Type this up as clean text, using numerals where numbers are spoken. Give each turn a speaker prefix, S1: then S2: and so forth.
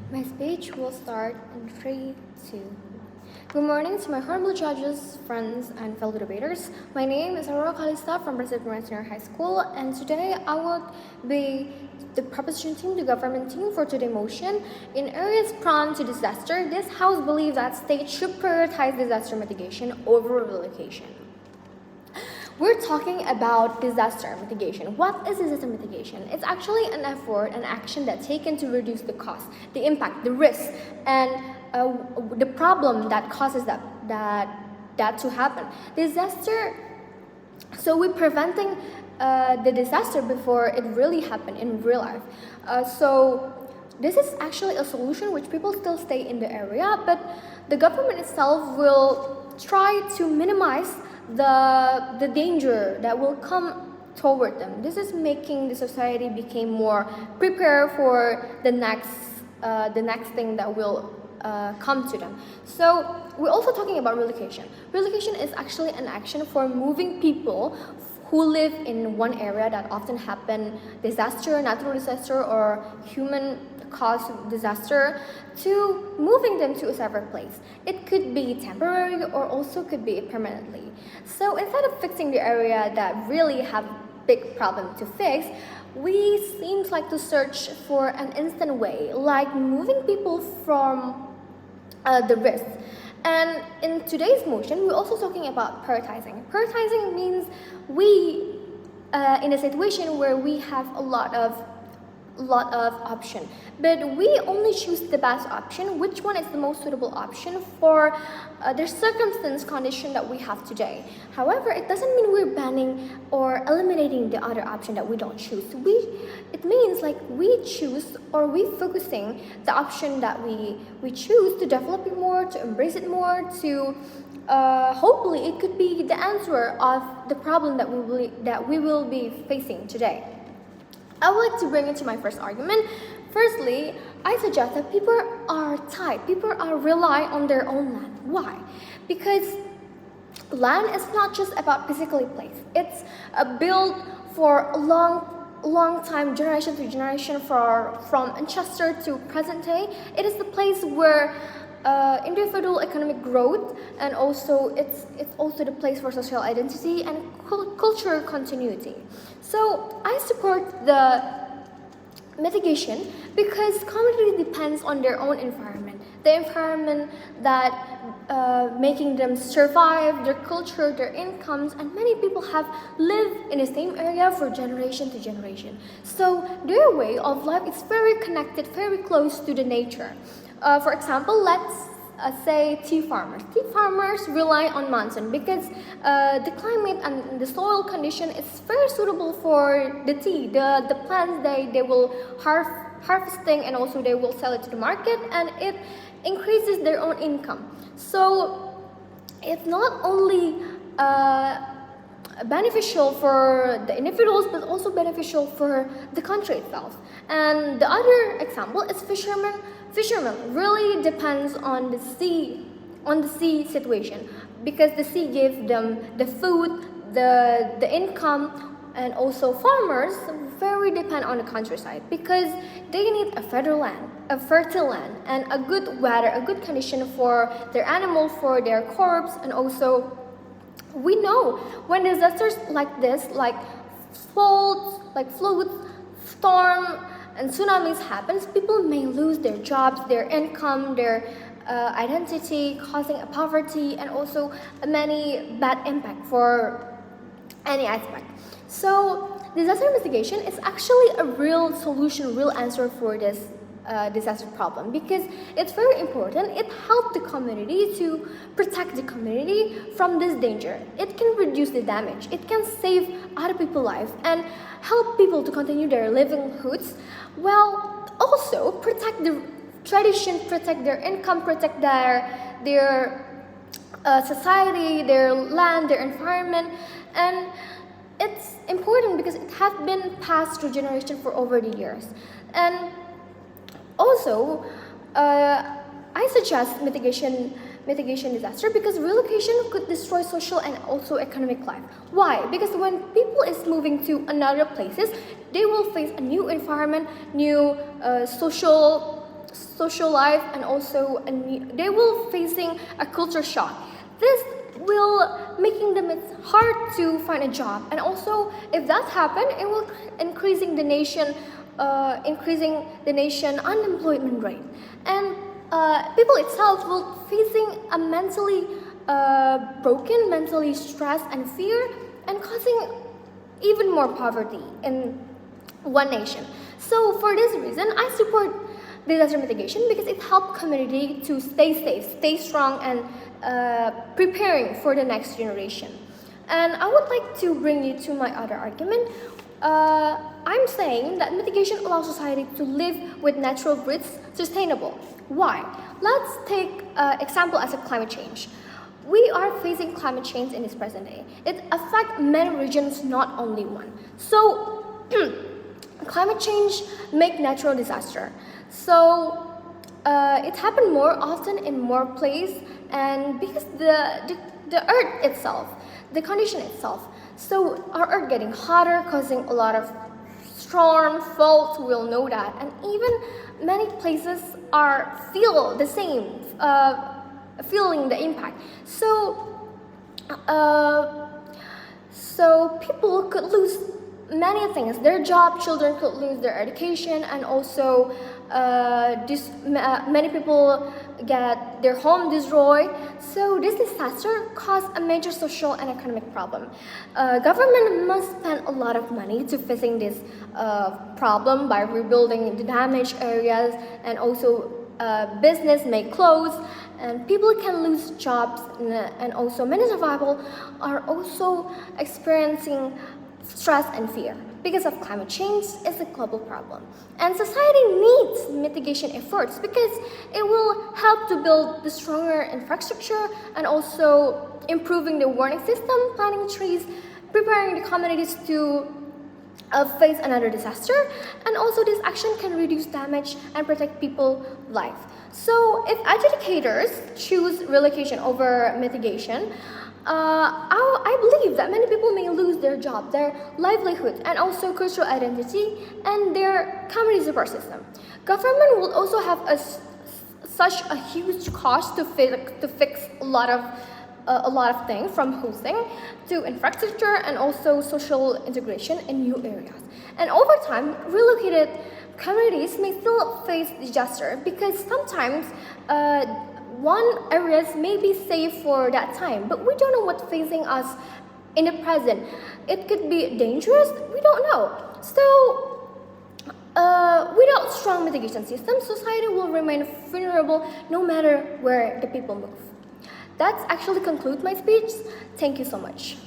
S1: My speech will start in 3, 2. Good morning to my honorable judges, friends, and fellow debaters. My name is Aurora Callista from President Senior High School, and today I will be the proposition team, the government team for today's motion. In areas prone to disaster, this House believes that states should prioritize disaster mitigation over relocation. We're talking about disaster mitigation. What is disaster mitigation? It's actually an effort, an action that's taken to reduce the cost, the impact, the risk, and the problem that causes that to happen. Disaster. So we're preventing the disaster before it really happened in real life. So this is actually a solution which people still stay in the area, but the government itself will try to minimize the danger that will come toward them. This is making the society become more prepared for the next thing that will come to them. So we're also talking about relocation. Relocation is actually an action for moving people who live in one area that often happen disaster, natural disaster, or human caused disaster, to moving them to a separate place. It could be temporary or also could be permanently. So instead of fixing the area that really have big problem to fix, we seems like to search for an instant way, like moving people from the risk. And in today's motion, we're also talking about prioritizing. Prioritizing means we, in a situation where we have a lot of option, but we only choose the best option, which one is the most suitable option for the circumstance condition that we have today. However, it doesn't mean we're banning or eliminating the other option that we don't choose. It means like we choose or we focusing the option that we choose to develop it more, to embrace it more, to hopefully it could be the answer of the problem that we will be facing today. I would like to bring it to my first argument. Firstly, I suggest that people are tied. People are rely on their own land. Why? Because land is not just about physically placed. It's built for a long time, generation to generation, from ancestor to present day. It is the place where individual economic growth, and also it's also the place for social identity and cultural continuity. So I support the mitigation because community depends on their own environment, the environment that making them survive, their culture, their incomes, and many people have lived in the same area for generation to generation. So their way of life is very connected, very close to the nature. For example, let's say tea farmers. Tea farmers rely on monsoon because the climate and the soil condition is very suitable for the tea. The plants they will harvesting, and also they will sell it to the market, and it increases their own income. So it's not only beneficial for the individuals, but also beneficial for the country itself. And the other example is fishermen. Fishermen really depends on the sea situation, because the sea gives them the food, the income, and also farmers very depend on the countryside because they need a fertile land, and a good weather, a good condition for their animal, for their crops, and also we know when disasters like this, like floods, storm, and tsunamis happens, people may lose their jobs, their income, their identity, causing a poverty, and also many bad impact for any aspect. So disaster mitigation is actually a real solution, real answer for this disaster problem, because it's very important. It helps the community to protect the community from this danger. It can reduce the damage. It can save other people's life and help people to continue their livelihoods, while also protect the tradition, protect their income, protect their society, their land, their environment. And it's important because it has been passed through generation for over the years. And also, I suggest mitigation disaster because relocation could destroy social and also economic life. Why? Because when people is moving to another places, they will face a new environment, new social social life, and also they will facing a culture shock. This will making them it's hard to find a job, and also if that happen, it will increasing the nation unemployment rate, and people itself will facing a mentally broken, mentally stressed and fear, and causing even more poverty in one nation. So for this reason, I support disaster mitigation because it helps community to stay safe, stay strong, and preparing for the next generation. And I would like to bring you to my other argument. I'm saying that mitigation allows society to live with natural risks sustainable. Why? Let's take example as a climate change. We are facing climate change in this present day. It affects many regions, not only one. So climate change make natural disaster. So it happen more often in more places, and because the earth itself, the condition itself. So our earth getting hotter, causing a lot of storm, fault. We'll know that, and even many places are feel the same, feeling the impact. So people could lose many things, their job, children could lose their education, and also many people get their home destroyed. So this disaster caused a major social and economic problem. Government must spend a lot of money to fixing this problem by rebuilding the damaged areas, and also business may close, and people can lose jobs, and also many survivors are also experiencing stress and fear because of climate change is a global problem, and society needs mitigation efforts because it will help to build the stronger infrastructure, and also improving the warning system, planting trees, preparing the communities to face another disaster, and also this action can reduce damage and protect people's life. So if educators choose relocation over mitigation, I believe that many people may lose their job, their livelihood, and also cultural identity, and their community support system. Government will also have such a huge cost to fix a lot of things, from housing to infrastructure and also social integration in new areas. And over time, relocated communities may still face disaster because sometimes one areas may be safe for that time, but we don't know what's facing us in the present. It could be dangerous, we don't know. So without strong mitigation systems, society will remain vulnerable no matter where the people move. That's actually conclude my speech. Thank you so much.